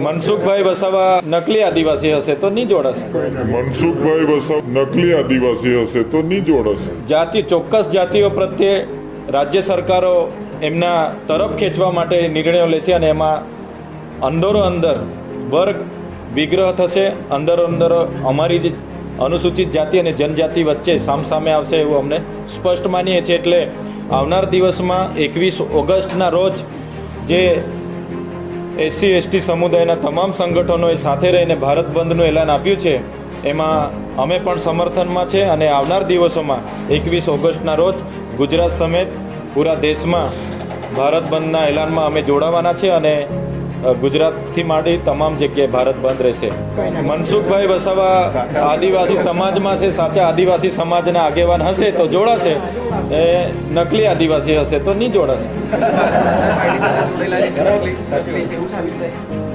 મનસુખભાઈ વસાવા નકલી આદિવાસી હશે તો નહીં જોડાશે. મનસુખભાઈ વસાવા નકલી આદિવાસી હશે તો નહીં જોડાશે. જાતિ ચોક્કસ જાતિઓ પ્રત્યે રાજ્ય સરકારો એમના તરફ ખેંચવા માટે નિર્ણયો લેશે અને એમાં અંદરો અંદર વર્ગ વિગ્રહ થશે. અંદર અમારી જે અનુસૂચિત જાતિ અને જનજાતિ વચ્ચે સામસામે આવશે એવું અમને સ્પષ્ટ માનીએ છીએ. એટલે આવનાર દિવસમાં 21 ઓગસ્ટના રોજ જે SC/ST સમુદાયના તમામ સંગઠનોએ સાથે રહીને ભારત બંધનું એલાન આપ્યું છે એમાં અમે પણ સમર્થનમાં છે અને આવનાર દિવસોમાં 21 ઓગસ્ટના રોજ ગુજરાત સમેત પૂરા દેશમાં ભારત બંધના એલાનમાં અમે જોડાવાના છે અને ગુજરાતથી માંડી તમામ જગ્યાએ ભારત બંધ રહેશે. મનસુખભાઈ વસાવા આદિવાસી સમાજમાં છે, સાચા આદિવાસી સમાજના આગેવાન હશે તો જોડાશે, નકલી આદિવાસી હશે તો નહીં જોડાશે.